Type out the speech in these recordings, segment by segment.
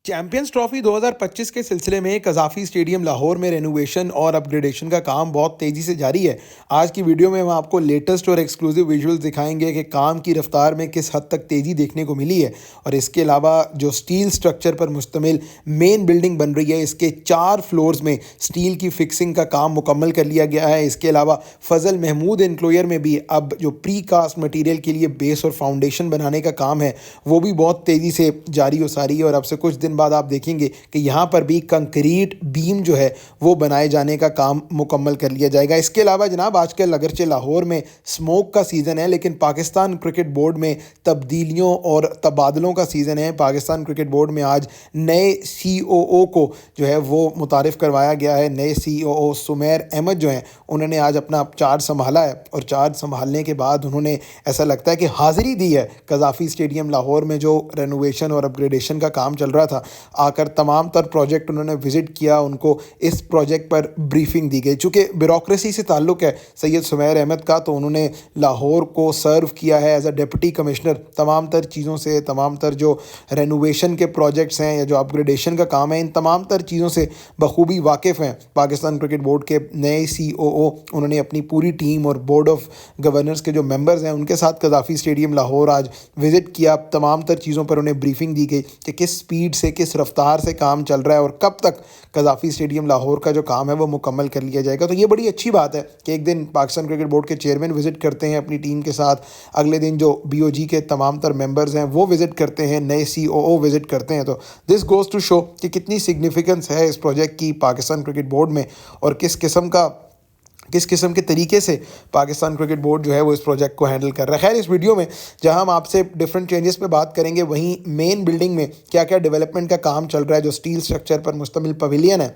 Champions trophy 2025 के सिलसिले में कज़ाफ़ी स्टेडियम लाहौर में रेनोवेशन और अपग्रेडेशन का काम बहुत तेज़ी से जारी है। आज की वीडियो में हम आपको लेटेस्ट और एक्सक्लूसिव विजुअल्स दिखाएंगे कि काम की रफ्तार में किस हद तक तेज़ी देखने को मिली है। और इसके अलावा जो स्टील स्ट्रक्चर पर मुश्तमिल मेन बिल्डिंग बन रही है, इसके 4 फ्लोर्स में स्टील की फिक्सिंग का काम मुकम्मल कर लिया गया है। इसके अलावा फजल महमूद एनक्लोयर में भी अब जो प्री कास्ट मटीरियल के लिए बेस और फाउंडेशन बनाने का काम है वो भी बहुत तेज़ी से जारी हो सारी है। और अब से कुछ दिन बाद आप देखेंगे कि यहाँ पर भी कंक्रीट बीम जो है वो बनाए जाने का काम मुकम्मल कर लिया जाएगा। इसके अलावा जनाब आजकल अगरचे लाहौर में स्मोक का सीज़न है, लेकिन पाकिस्तान क्रिकेट बोर्ड में तब्दीलियों और तबादलों का सीज़न है। पाकिस्तान क्रिकेट बोर्ड में आज नए COO को जो है वो मुतारिफ़ करवाया गया है। नए COO सुमेर अहमद जो हैं उन्होंने आज अपना चार्ज संभाला है और चार्ज संभालने के बाद उन्होंने ऐसा लगता है कि हाज़िरी दी है कज़ाफ़ी स्टेडियम लाहौर में जो रेनोवेशन और अपग्रेडेशन का काम चल रहा था। आकर तमाम तर प्रोजेक्ट उन्होंने विज़िट किया, उनको इस प्रोजेक्ट पर ब्रीफिंग दी गई। चूँकि ब्यूरोक्रेसी से ताल्लुक़ है सैयद सुमेर अहमद का, तो उन्होंने लाहौर को सर्व किया है एज अ डिप्टी कमिश्नर। तमाम तर चीज़ों से, तमाम तर जो रेनोवेशन के प्रोजेक्ट्स हैं या जो अपग्रेडेशन का काम है, इन तमाम तर चीज़ों से बखूबी वाकिफ़ हैं पाकिस्तान क्रिकेट बोर्ड के नए COO। उन्होंने अपनी पूरी टीम और बोर्ड ऑफ गवर्नर्स के जो मेंबर्स हैं उनके साथ कज़ाफ़ी स्टेडियम लाहौर आज विज़िट किया। तमाम तर चीज़ों पर उन्हें ब्रीफिंग दी गई कि किस स्पीड से, किस रफ्तार से काम चल रहा है और कब तक कज़ाफ़ी स्टेडियम लाहौर का जो काम है वो मुकम्मल कर लिया जाएगा। तो ये बड़ी अच्छी बात है कि एक दिन पाकिस्तान क्रिकेट बोर्ड के चेयरमैन विज़िट करते हैं अपनी टीम के साथ, अगले दिन जो BOG के तमाम तर मेंबर्स हैं वो विज़िट करते हैं, नए COO विज़िट करते हैं। तो दिस गोज़ टू शो कि कितनी सिग्निफिकेंस है इस प्रोजेक्ट की पाकिस्तान क्रिकेट बोर्ड में और किस किस्म के तरीके से पाकिस्तान क्रिकेट बोर्ड जो है वो इस प्रोजेक्ट को हैंडल कर रहा है। खैर, इस वीडियो में जहां हम आपसे डिफरेंट चेंजेस पे बात करेंगे, वहीं मेन बिल्डिंग में क्या क्या डेवलपमेंट का काम चल रहा है, जो स्टील स्ट्रक्चर पर मुश्तमिल पवेलियन है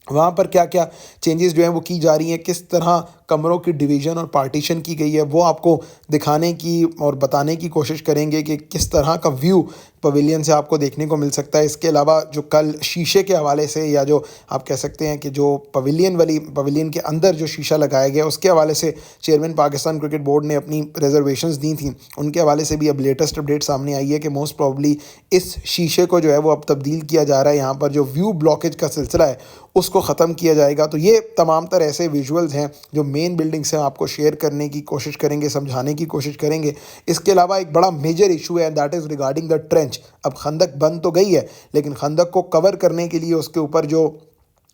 वहाँ पर क्या क्या चेंजेस जो हैं वो की जा रही हैं, किस तरह कमरों की डिवीज़न और पार्टीशन की गई है, वो आपको दिखाने की और बताने की कोशिश करेंगे कि किस तरह का व्यू पवेलियन से आपको देखने को मिल सकता है। इसके अलावा जो कल शीशे के हवाले से, या जो आप कह सकते हैं कि जो पवेलियन के अंदर जो शीशा लगाया गया उसके हवाले से चेयरमैन पाकिस्तान क्रिकेट बोर्ड ने अपनी रिजर्वेशंस दी थी, उनके हवाले से भी अब लेटेस्ट अपडेट सामने आई है कि मोस्ट प्रॉब्ली इस शीशे को जो है वो अब तब्दील किया जा रहा है। यहाँ पर जो व्यू ब्लॉकेज का सिलसिला है उसको ख़त्म किया जाएगा। तो ये तमाम तर ऐसे विजुअल्स हैं जो मेन बिल्डिंग से आपको शेयर करने की कोशिश करेंगे, समझाने की कोशिश करेंगे। इसके अलावा एक बड़ा मेजर इशू है, that is regarding the trench. अब खंदक बन तो गई है, लेकिन खंदक को कवर करने के लिए उसके ऊपर जो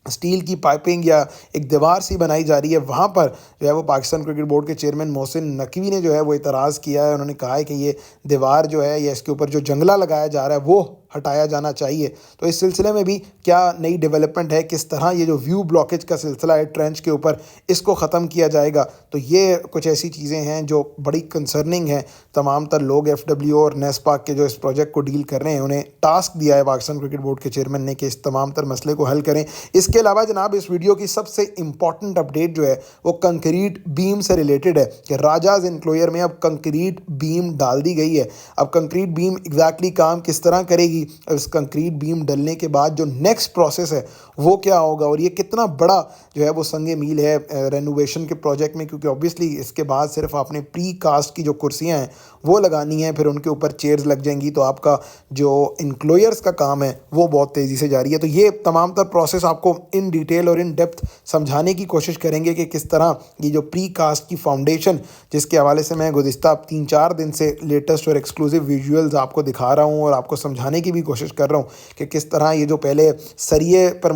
स्टील की पाइपिंग या एक दीवार सी बनाई जा रही है, वहाँ पर जो है वो पाकिस्तान क्रिकेट बोर्ड के चेयरमैन मोहसिन नकवी ने जो है वो इतराज़ किया है। उन्होंने कहा है कि ये दीवार जो है या इसके ऊपर जो जंगला लगाया जा रहा है वो हटाया जाना चाहिए। तो इस सिलसिले में भी क्या नई डेवलपमेंट है, किस तरह ये जो व्यू ब्लॉकेज का सिलसिला है ट्रेंच के ऊपर, इसको ख़त्म किया जाएगा। तो ये कुछ ऐसी चीज़ें हैं जो बड़ी कंसर्निंग हैं। तमाम तर लोग FWO और नेस्पाक के जो इस प्रोजेक्ट को डील कर रहे हैं, उन्हें टास्क दिया है पाकिस्तान क्रिकेट बोर्ड के चेयरमैन ने कि इस तमाम तर मसले को हल करें। इसके अलावा जनाब इस वीडियो की सबसे इंपॉर्टेंट अपडेट जो है वो कंक्रीट बीम से रिलेटेड है कि राजाज एनक्लोयर में अब कंक्रीट बीम डाल दी गई है। अब कंक्रीट बीम एग्जैक्टली काम किस तरह करेगी, इस कंक्रीट बीम डलने के बाद जो नेक्स्ट प्रोसेस है वो क्या होगा, और ये कितना बड़ा जो है वो संगे मील है रेनोवेशन के प्रोजेक्ट में, क्योंकि ऑब्वियसली इसके बाद सिर्फ आपने प्री कास्ट की जो कुर्सियां हैं वो लगानी है, फिर उनके ऊपर चेयर्स लग जाएंगी। तो आपका जो इनक्लोयर्स का काम है वो बहुत तेज़ी से जारी है। तो ये तमाम तर प्रोसेस आपको इन डिटेल और इन डेप्थ समझाने की कोशिश करेंगे कि किस तरह ये जो प्री कास्ट की फाउंडेशन, जिसके हवाले से मैं गुज़िस्ता 3-4 दिन से लेटेस्ट और एक्सक्लूसिव विजुअल्स आपको दिखा रहा हूँ और आपको समझाने की भी कोशिश कर रहा हूँ कि किस तरह ये जो पहले सरिये पर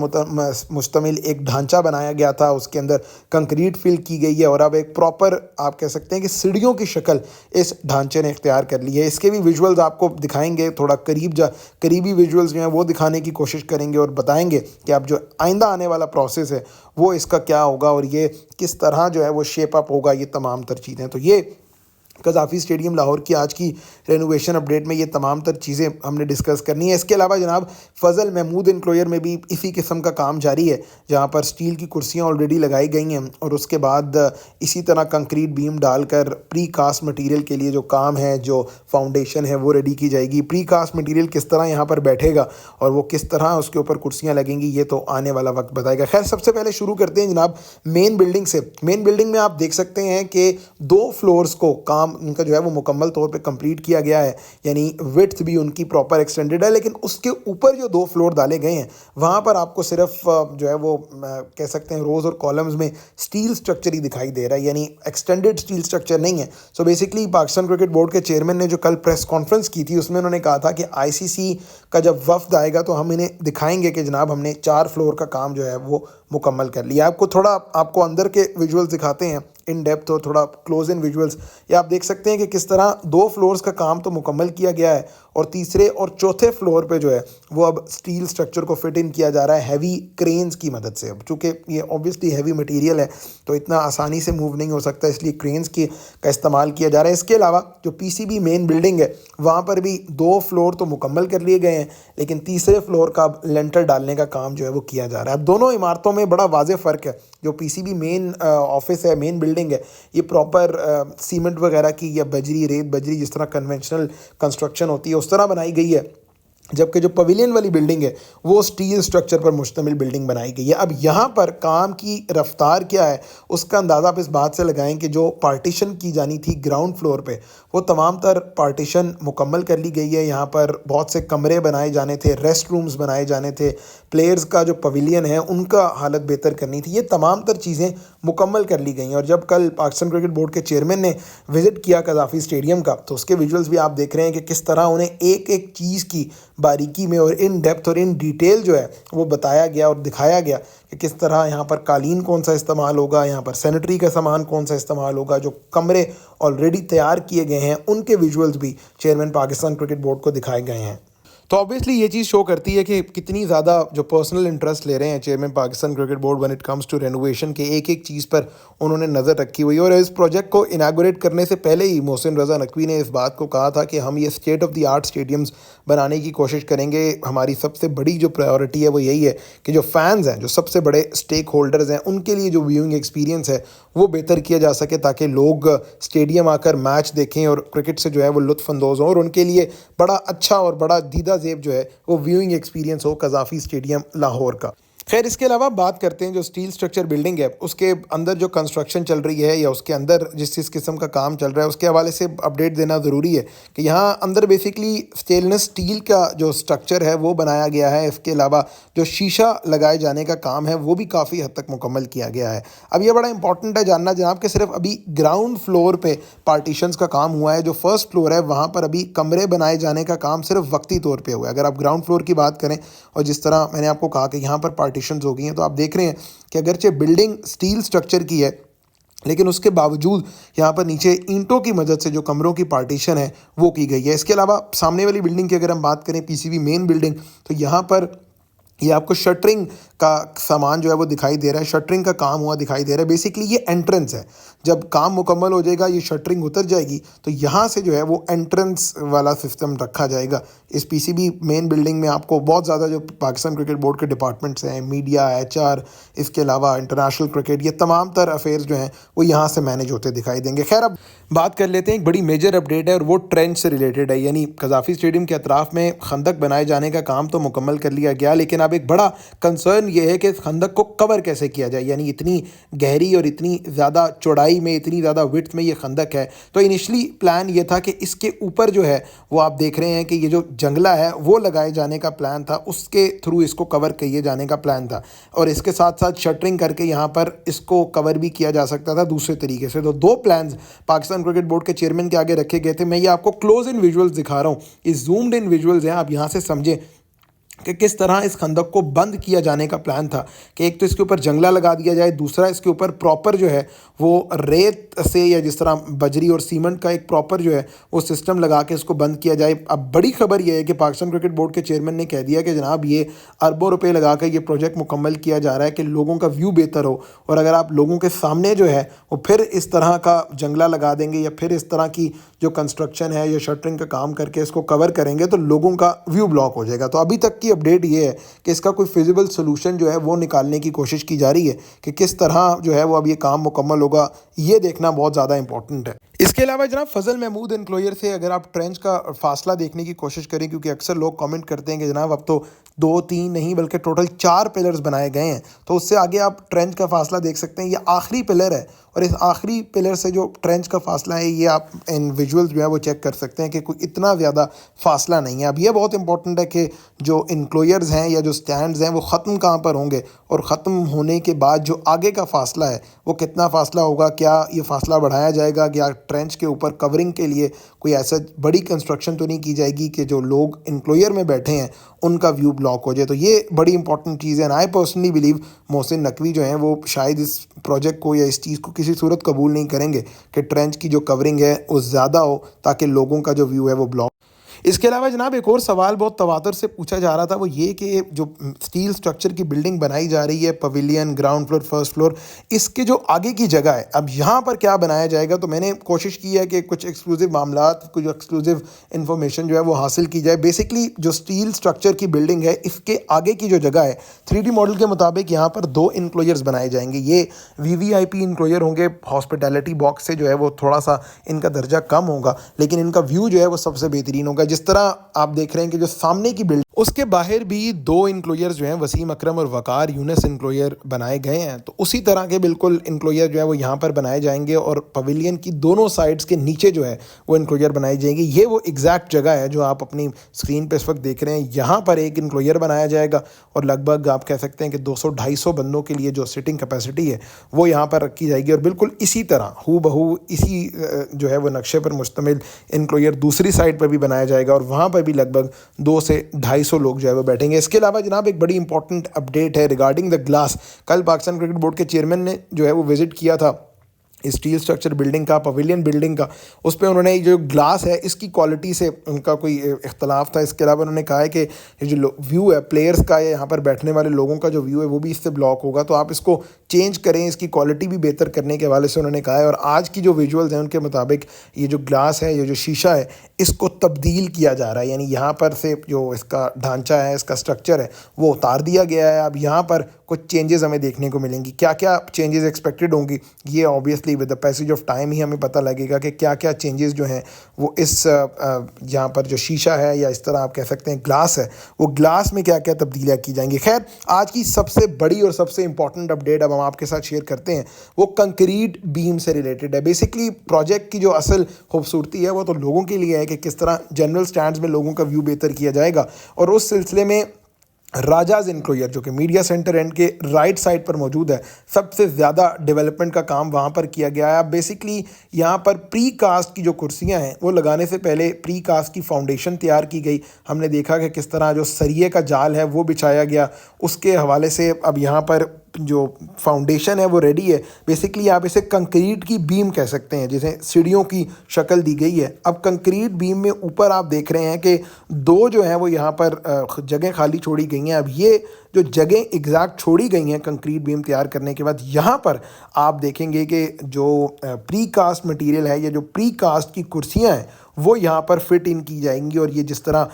मुश्तमिल एक ढांचा बनाया गया था, उसके अंदर कंक्रीट फिल की गई है और अब एक प्रॉपर आप कह सकते हैं कि सीढ़ियों की शक्ल इस ढांचे ने इख्तियार कर ली है। इसके भी विजुअल्स आपको दिखाएंगे, थोड़ा करीबी विजुअल्स जो हैं वो दिखाने की कोशिश करेंगे और बताएंगे कि अब जो आइंदा आने वाला प्रोसेस है वो इसका क्या होगा और ये किस तरह जो है वो शेप अप होगा, ये तमाम तर चीज़ें। तो ये कज़ाफ़ी स्टेडियम लाहौर की आज की रेनोवेशन अपडेट में ये तमाम तर चीज़ें हमने डिस्कस करनी है। इसके अलावा जनाब फजल महमूद एनक्लोयर में भी इसी किस्म का काम जारी है, जहाँ पर स्टील की कुर्सियाँ ऑलरेडी लगाई गई हैं और उसके बाद इसी तरह कंक्रीट बीम डालकर प्री कास्ट मटीरियल के लिए जो काम है, जो फाउंडेशन है वो रेडी की जाएगी। प्री कास्ट मटीरियल किस तरह यहाँ पर बैठेगा और वो किस तरह उसके ऊपर कुर्सियाँ लगेंगी, ये तो आने वाला वक्त बताएगा। खैर, सबसे पहले शुरू करते हैं जनाब मेन बिल्डिंग से। मेन बिल्डिंग में आप देख सकते हैं कि 2 फ्लोर्स को काम काम उनका जो है वो मुकम्मल तौर पे कंप्लीट किया गया है, यानी विड्थ भी उनकी प्रॉपर एक्सटेंडेड है। लेकिन उसके ऊपर जो 2 फ्लोर डाले गए हैं वहाँ पर आपको सिर्फ जो है वो कह सकते हैं रोज़ और कॉलम्स में स्टील स्ट्रक्चर ही दिखाई दे रहा है, यानी एक्सटेंडेड स्टील स्ट्रक्चर नहीं है। So basically Pakistan cricket board के चेयरमैन ने जो कल प्रेस कॉन्फ्रेंस की थी उसमें उन्होंने कहा था कि आईसीसी का जब वफ्द आएगा तो हम इन्हें दिखाएंगे कि जनाब हमने 4 फ्लोर का काम जो है वो मुकम्मल कर लिया। आपको अंदर के विजुअल्स दिखाते हैं इन डेप्थ और थोड़ा क्लोज इन विजुअल्स। या आप देख सकते हैं कि किस तरह 2 फ्लोर्स का काम तो मुकम्मल किया गया है और तीसरे और चौथे फ्लोर पे जो है वो अब स्टील स्ट्रक्चर को फिट इन किया जा रहा है हैवी क्रेन्स की मदद से। अब चूँकि ये ऑब्वियसली हैवी मटेरियल है तो इतना आसानी से मूव नहीं हो सकता, इसलिए क्रेन्स का इस्तेमाल किया जा रहा है। इसके अलावा जो पीसीबी मेन बिल्डिंग है वहाँ पर भी 2 फ्लोर तो मुकम्मल कर लिए गए हैं, लेकिन तीसरे फ्लोर का अब लेंटर डालने का काम जो है वो किया जा रहा है। अब दोनों इमारतों में बड़ा वाज़ेह फ़र्क है। जो पीसीबी मेन ऑफिस है, मेन बिल्डिंग है, ये प्रॉपर सीमेंट वगैरह की या बजरी, रेत बजरी जिस तरह कन्वेंशनल कंस्ट्रक्शन होती है उस तरह बनाई गई है, जबकि जो पवेलियन वाली बिल्डिंग है वो स्टील स्ट्रक्चर पर मुश्तमिल बिल्डिंग बनाई गई है। अब यहाँ पर काम की रफ्तार क्या है उसका अंदाज़ा आप इस बात से लगाएं कि जो पार्टीशन की जानी थी ग्राउंड फ्लोर पे वो तमाम तर पार्टीशन मुकम्मल कर ली गई है। यहाँ पर बहुत से कमरे बनाए जाने थे, रेस्ट रूम्स बनाए जाने थे, प्लेयर्स का जो पवेलियन है उनका हालत बेहतर करनी थी, ये तमाम तर चीज़ें मुकम्मल कर ली गई हैं। और जब कल पाकिस्तान क्रिकेट बोर्ड के चेयरमैन ने विज़िट किया कज़ाफ़ी स्टेडियम का तो उसके विजुअल्स भी आप देख रहे हैं कि किस तरह उन्हें एक एक चीज़ की बारीकी में और इन डेप्थ और इन डिटेल जो है वो बताया गया और दिखाया गया कि किस तरह यहाँ पर कालीन कौन सा इस्तेमाल होगा, यहाँ पर सैनिटरी का सामान कौन सा इस्तेमाल होगा। जो कमरे ऑलरेडी तैयार किए गए हैं उनके विजुअल्स भी चेयरमैन पाकिस्तान क्रिकेट बोर्ड को दिखाए गए हैं। तो ऑब्वियसली ये चीज़ शो करती है कि कितनी ज़्यादा जो पर्सनल इंटरेस्ट ले रहे हैं chairman Pakistan cricket board when it comes to renovation के, एक एक चीज़ पर उन्होंने नज़र रखी हुई है। और इस प्रोजेक्ट को इनागोरेट करने से पहले ही मोहसिन रज़ा नकवी ने इस बात को कहा था कि हम ये state of the art stadiums बनाने की कोशिश करेंगे। हमारी सबसे बड़ी जो प्रायोरिटी है वो यही है कि जो फैंस हैं, जो सबसे बड़े स्टेक होल्डर्स हैं, उनके लिए जो व्यूइंग एक्सपीरियंस है वो बेहतर किया जा सके ताकि लोग स्टेडियम आकर मैच देखें और क्रिकेट से जो है वो लुत्फ़अंदोज़ हों और उनके लिए बड़ा अच्छा और बड़ा दीदा ज़ेब जो है वो व्यूइंग एक्सपीरियंस हो कज़ाफ़ी स्टेडियम लाहौर का। खैर, इसके अलावा बात करते हैं जो स्टील स्ट्रक्चर बिल्डिंग है उसके अंदर जो कंस्ट्रक्शन चल रही है या उसके अंदर जिस किस्म का काम चल रहा है उसके हवाले से अपडेट देना ज़रूरी है कि यहाँ अंदर बेसिकली स्टेनलेस स्टील का जो स्ट्रक्चर है वो बनाया गया है। इसके अलावा जो शीशा लगाए जाने का काम है वो भी काफ़ी हद तक मुकम्मल किया गया है। अब यह बड़ा इंपॉर्टेंट है जानना जनाब कि सिर्फ अभी ग्राउंड फ्लोर पे पार्टीशंस का काम हुआ है। जो फर्स्ट फ्लोर है वहाँ पर अभी कमरे बनाए जाने का काम सिर्फ वक्ती तौर पर हुआ है। अगर आप ग्राउंड फ्लोर की बात करें और जिस तरह मैंने आपको कहा कि यहाँ पर पार्टीशंस हो गई हैं तो आप देख रहे हैं कि अगरचे बिल्डिंग स्टील स्ट्रक्चर की है लेकिन उसके बावजूद यहाँ पर नीचे ईंटों की मदद से जो कमरों की पार्टीशन है वो की गई है। इसके अलावा सामने वाली बिल्डिंग की अगर हम बात करें पीसीबी मेन बिल्डिंग, तो यहाँ पर ये आपको शटरिंग का सामान जो है वो दिखाई दे रहा है, शटरिंग का काम हुआ दिखाई दे रहा है। बेसिकली ये एंट्रेंस है, जब काम मुकम्मल हो जाएगा ये शटरिंग उतर जाएगी तो यहाँ से जो है वो एंट्रेंस वाला सिस्टम रखा जाएगा। इस पीसीबी मेन बिल्डिंग में आपको बहुत ज़्यादा जो पाकिस्तान क्रिकेट बोर्ड के डिपार्टमेंट्स हैं, मीडिया, एचआर, इसके अलावा इंटरनेशनल क्रिकेट, ये तमाम तर अफेयर्स जो हैं वो यहाँ से मैनेज होते दिखाई देंगे। खैर, अब बात कर लेते हैं एक बड़ी मेजर अपडेट है और वो ट्रेंच से रिलेटेड है, यानी कज़ाफ़ी स्टेडियम के अतराफ़ में खंदक बनाए जाने का काम तो मुकम्मल कर लिया गया लेकिन अब एक बड़ा कंसर्न ये है कि इस खंदक को कवर कैसे किया जाए। यानी इतनी गहरी और इतनी ज़्यादा चौड़ाई में, इतनी ज़्यादा विड्थ में ये खंदक है, तो इनिशली प्लान ये था कि इसके ऊपर जो है वो आप देख रहे हैं कि ये जो जंगला है वो लगाए जाने का प्लान था, उसके थ्रू इसको कवर किए जाने का प्लान था और इसके साथ साथ शटरिंग करके यहाँ पर इसको कवर भी किया जा सकता था दूसरे तरीके से। तो 2 प्लान्स पाकिस्तान क्रिकेट बोर्ड के चेयरमैन के आगे रखे गए थे। मैं ये आपको क्लोज इन विजुअल्स दिखा रहा हूँ, ये जूम्ड इन विजुअल्स हैं, आप यहाँ से समझें कि किस तरह इस खंदक को बंद किया जाने का प्लान था कि एक तो इसके ऊपर जंगला लगा दिया जाए, दूसरा इसके ऊपर प्रॉपर जो है वो रेत से या जिस तरह बजरी और सीमेंट का एक प्रॉपर जो है वो सिस्टम लगा के इसको बंद किया जाए। अब बड़ी खबर ये है कि पाकिस्तान क्रिकेट बोर्ड के चेयरमैन ने कह दिया कि जनाब ये अरबों रुपए लगा कर ये प्रोजेक्ट मुकम्मल किया जा रहा है कि लोगों का व्यू बेहतर हो, और अगर आप लोगों के सामने जो है वो फिर इस तरह का जंगला लगा देंगे या फिर इस तरह की जो कंस्ट्रक्शन है या शटरिंग का काम करके इसको कवर करेंगे तो लोगों का व्यू ब्लॉक हो जाएगा। तो अभी तक की अपडेट ये है कि इसका कोई फिजिबल सोल्यूशन जो है वो निकालने की कोशिश की जा रही है कि किस तरह जो है वो अब ये काम मुकम्मल होगा, ये देखना बहुत ज़्यादा इंपॉर्टेंट है। इसके इसके अलावा जनाब फजल महमूद एनक्लोयर से अगर आप ट्रेंच का फासला देखने की कोशिश करें, क्योंकि अक्सर लोग कमेंट करते हैं कि जनाब अब तो 2-3 नहीं बल्कि टोटल 4 पिलर्स बनाए गए हैं, तो उससे आगे आप ट्रेंच का फासला देख सकते हैं। ये आखिरी पिलर है और इस आखिरी पिलर से जो ट्रेंच का फासला है ये आप इन विजुअल्स जो है वो चेक कर सकते हैं कि कोई इतना ज़्यादा फासला नहीं है। अब ये बहुत इंपॉर्टेंट है कि जो इनक्लोयर्स हैं या जो स्टैंड्स हैं वो ख़त्म कहाँ पर होंगे और ख़त्म होने के बाद जो आगे का फासला है वो कितना फासला होगा, क्या ये फासला बढ़ाया जाएगा, क्या ट्रेंच के ऊपर कवरिंग के लिए कोई ऐसा बड़ी कंस्ट्रक्शन तो नहीं की जाएगी कि जो लोग इनक्लोयर में बैठे हैं उनका व्यू ब्लॉक हो जाए। तो ये बड़ी इंपॉर्टेंट चीज़ है। I personally believe Mohsin Naqvi जो हैं वो शायद इस प्रोजेक्ट को या इस चीज़ को किसी सूरत कबूल नहीं करेंगे कि ट्रेंच की जो कवरिंग है वो ज़्यादा हो ताकि लोगों का जो व्यू है वो ब्लॉक। इसके अलावा जनाब एक और सवाल बहुत तवातर से पूछा जा रहा था, वो ये कि जो स्टील स्ट्रक्चर की बिल्डिंग बनाई जा रही है, pavilion, ground floor, first floor, इसके जो आगे की जगह है अब यहाँ पर क्या बनाया जाएगा। तो मैंने कोशिश की है कि कुछ एक्सक्लूसिव मामलात, कुछ एक्सक्लूसिव इन्फॉर्मेशन जो है वो हासिल की जाए। बेसिकली जो स्टील स्ट्रक्चर की बिल्डिंग है इसके आगे की जो जगह है 3D मॉडल के मुताबिक यहाँ पर 2 इनक्लोजर्स बनाए जाएंगे। ये VVIP इनक्लोजर होंगे, हॉस्पिटैलिटी बॉक्स से जो है वो थोड़ा सा इनका दर्जा कम होगा, लेकिन इनका व्यू जो है वो सबसे बेहतरीन होगा। जिस तरह आप देख रहे हैं कि जो सामने की बिल्डिंग उसके बाहर भी 2 इनक्लोजर्स जो हैं वसीम अकरम और वकार यूनिस इनक्लोजर बनाए गए हैं, तो उसी तरह के बिल्कुल इनक्लोजर जो है वो यहाँ पर बनाए जाएंगे और पवेलियन की दोनों साइड्स के नीचे जो है वो इनक्लोजर बनाई जाएंगे। ये वो एग्जैक्ट जगह है जो आप अपनी स्क्रीन पे इस वक्त देख रहे हैं। यहाँ पर एक इनक्लोजर बनाया जाएगा और लगभग आप कह सकते हैं कि 200-250 बंदों के लिए जो सिटिंग कैपेसिटी है वो यहाँ पर रखी जाएगी और बिल्कुल इसी तरह हू बहू इसी जो है वो नक्शे पर मुश्तमिल इनक्लोजर दूसरी साइड पर भी बनाया जाएगा और वहाँ पर भी लगभग 200 से 250 लोग जो है वो बैठेंगे। इसके अलावा जनाब एक बड़ी इंपॉर्टेंट अपडेट है रिगार्डिंग द ग्लास। कल पाकिस्तान क्रिकेट बोर्ड के चेयरमैन ने जो है वो विजिट किया था स्टील स्ट्रक्चर बिल्डिंग का, पवेलियन बिल्डिंग का। उस पर उन्होंने ये जो ग्लास है इसकी क्वालिटी से उनका कोई इख्तलाफ था। इसके अलावा उन्होंने कहा है कि ये जो व्यू है प्लेयर्स का या यहाँ पर बैठने वाले लोगों का जो व्यू है वो भी इससे ब्लॉक होगा, तो आप इसको चेंज करें, इसकी क्वालिटी भी बेहतर करने के हवाले से उन्होंने कहा है। और आज की जो विजुअल्स हैं उनके मुताबिक ये जो ग्लास है, ये जो शीशा है, इसको तब्दील किया जा रहा है, यानी यहाँ पर से जो इसका ढांचा है, इसका स्ट्रक्चर है वो उतार दिया गया है। अब यहाँ पर कुछ चेंजेस हमें देखने को मिलेंगी। क्या क्या चेंजेस एक्सपेक्टेड होंगी ये obviously with the passage of time ही हमें पता लगेगा कि क्या क्या चेंजेस जो हैं वो इस यहाँ पर जो शीशा है या इस तरह आप कह सकते हैं ग्लास है, वो ग्लास में क्या क्या तब्दीलियाँ की जाएंगी। खैर, आज की सबसे बड़ी और सबसे इंपॉर्टेंट अपडेट अब हम आपके साथ शेयर करते हैं, वो कंक्रीट बीम से रिलेटेड है। बेसिकली प्रोजेक्ट की जो असल खूबसूरती है वो तो लोगों के लिए है कि किस तरह जनरल स्टैंड्स में लोगों का व्यू बेहतर किया जाएगा, और उस सिलसिले में राजाज इनक्लोजर जो कि मीडिया सेंटर एंड के राइट साइड पर मौजूद है, सबसे ज़्यादा डेवलपमेंट का काम वहाँ पर किया गया है। बेसिकली यहाँ पर प्री कास्ट की जो कुर्सियाँ हैं वो लगाने से पहले प्री कास्ट की फाउंडेशन तैयार की गई। हमने देखा कि किस तरह जो सरिये का जाल है वो बिछाया गया, उसके हवाले से अब यहाँ पर जो फाउंडेशन है वो रेडी है। बेसिकली आप इसे कंक्रीट की बीम कह सकते हैं, जिसे सीढ़ियों की शक्ल दी गई है। अब कंक्रीट बीम में ऊपर आप देख रहे हैं कि 2 जो हैं वो यहाँ पर जगह खाली छोड़ी गई हैं। अब ये जो जगह एग्जैक्ट छोड़ी गई हैं कंक्रीट बीम तैयार करने के बाद, यहाँ पर आप देखेंगे कि जो प्री कास्ट मटीरियल है या जो प्री कास्ट की कुर्सियाँ हैं वो यहाँ पर फिट इन की जाएंगी और ये जिस तरह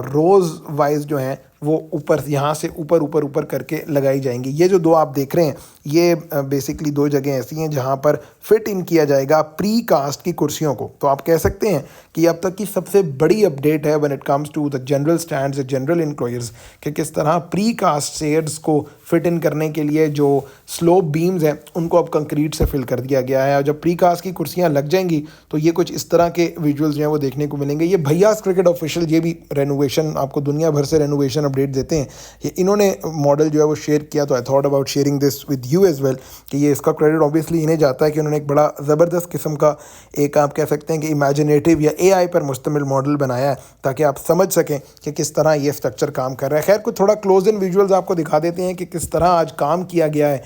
रोज़ वाइज जो हैं वो ऊपर यहाँ से ऊपर ऊपर ऊपर करके लगाई जाएंगी। ये जो 2 आप देख रहे हैं ये बेसिकली 2 जगह ऐसी हैं जहाँ पर फिट इन किया जाएगा प्री कास्ट की कुर्सियों को। तो आप कह सकते हैं कि अब तक की सबसे बड़ी अपडेट है when it comes to the general stands, general enclosures, कि किस तरह प्री कास्ट शेड्स को फिट इन करने के लिए जो स्लोप बीम्स हैं उनको अब कंक्रीट से फिल कर दिया गया है। और जब प्री कास्ट की कुर्सियाँ लग जाएंगी तो ये कुछ इस तरह के विजुअल्स जो हैं वो देखने को मिलेंगे। ये भैयास क्रिकेट ऑफिशियल ये भी रेनोवेशन, आपको दुनिया भर से रेनोवेशन अपडेट देते हैं, ये इन्होंने मॉडल जो है वो शेयर किया, तो I thought about sharing this with you as well कि ये इसका क्रेडिट ऑब्वियसली इन्हें जाता है कि उन्होंने एक बड़ा ज़बरदस्त किस्म का एक आप कह सकते हैं कि इमेजिनेटिव या AI पर मुश्तमिल मॉडल बनाया है ताकि आप समझ सकें कि किस तरह ये स्ट्रक्चर काम कर रहा है। खैर, कुछ थोड़ा क्लोज इन विजुअल्स आपको दिखा देते हैं कि किस तरह आज काम किया गया है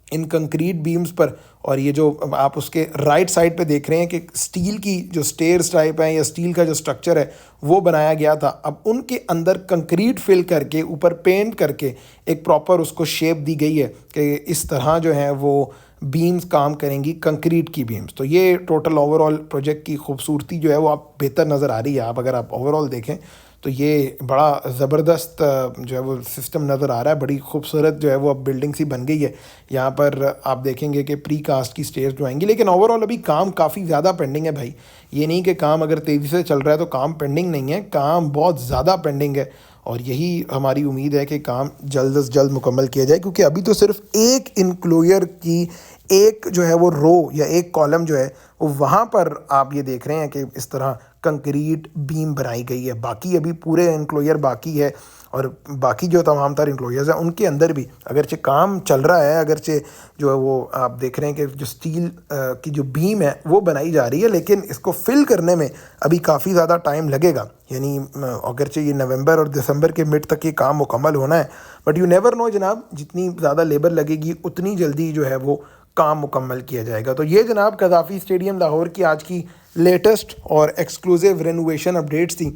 इन कंक्रीट बीम्स पर। और ये जो आप उसके राइट साइड पे देख रहे हैं कि स्टील की जो स्टेयर्स टाइप है या स्टील का जो स्ट्रक्चर है वो बनाया गया था। अब उनके अंदर कंक्रीट फिल करके ऊपर पेंट करके एक प्रॉपर उसको शेप दी गई है कि इस तरह जो है वो बीम्स काम करेंगी, कंक्रीट की बीम्स। तो ये टोटल ओवरऑल प्रोजेक्ट की खूबसूरती जो है वो आप बेहतर नज़र आ रही है। आप अगर आप ओवरऑल देखें तो ये बड़ा ज़बरदस्त जो है वो सिस्टम नज़र आ रहा है, बड़ी खूबसूरत जो है वो अब बिल्डिंग सी बन गई है। यहाँ पर आप देखेंगे कि प्री कास्ट की स्टेज जो आएंगी, लेकिन ओवरऑल अभी काम काफ़ी ज़्यादा पेंडिंग है भाई। ये नहीं कि काम अगर तेज़ी से चल रहा है तो काम पेंडिंग नहीं है, काम बहुत ज़्यादा पेंडिंग है। और यही हमारी उम्मीद है कि काम जल्द से जल्द मुकम्मल किया जाए, क्योंकि अभी तो सिर्फ एक इंक्लोयर की एक जो है वो रो या एक कॉलम जो है वो वहाँ पर आप ये देख रहे हैं कि इस तरह कंक्रीट बीम बनाई गई है। बाकी अभी पूरे इंक्लोयर बाकी है, और बाकी जो तमाम तर इंक्लोयर्स हैं उनके अंदर भी अगरचे काम चल रहा है, अगरचे जो है वो आप देख रहे हैं कि जो स्टील की जो बीम है वो बनाई जा रही है, लेकिन इसको फिल करने में अभी काफ़ी ज़्यादा टाइम लगेगा। यानी अगरचे ये नवंबर और दिसंबर के मिड तक ये काम मुकम्मल होना है, बट यू नेवर नो जनाब, जितनी ज़्यादा लेबर लगेगी उतनी जल्दी जो है वो काम मुकम्मल किया जाएगा। तो ये जनाब कज़ाफ़ी स्टेडियम लाहौर की आज की लेटेस्ट और एक्सक्लूसिव रेनोवेशन अपडेट्स थी,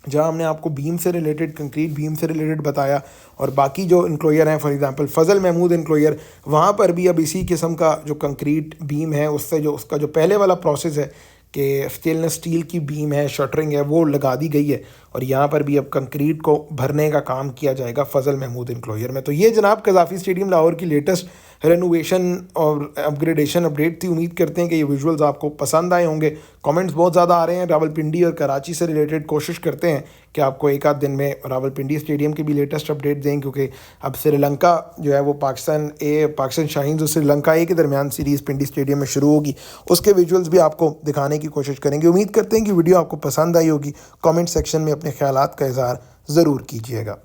जहां हमने आपको बीम से रिलेटेड, कंक्रीट बीम से रिलेटेड बताया, और बाकी जो इंक्लोयर हैं, for example Fazal Mahmood enclosure, वहाँ पर भी अब इसी किस्म का जो कंक्रीट बीम है उससे जो उसका जो पहले वाला प्रोसेस है कि स्टेनलेस स्टील की बीम है, शटरिंग है, वो लगा दी गई है, और यहाँ पर भी अब कंक्रीट को भरने का काम किया जाएगा फजल महमूद इंक्लोयर में। तो ये जनाब कज़ाफ़ी स्टेडियम लाहौर की लेटेस्ट रेनोवेशन और अपग्रेडेशन अपडेट थी। उम्मीद करते हैं कि ये विजुअल्स आपको पसंद आए होंगे। कमेंट्स बहुत ज़्यादा आ रहे हैं रावलपिंडी और कराची से रिलेटेड, कोशिश करते हैं कि आपको एक आध दिन में रावलपिंडी स्टेडियम की भी लेटेस्ट अपडेट दें, क्योंकि अब श्रीलंका जो है वो पाकिस्तान शाहीन और श्रीलंका ए के दरमियान सीरीज़ पिंडी स्टेडियम में शुरू होगी, उसके विजुअल्स भी आपको दिखाने की कोशिश करेंगे। उम्मीद करते हैं कि वीडियो आपको पसंद आई होगी। कमेंट सेक्शन में अपने ख्यालात का इज़हार ज़रूर कीजिएगा।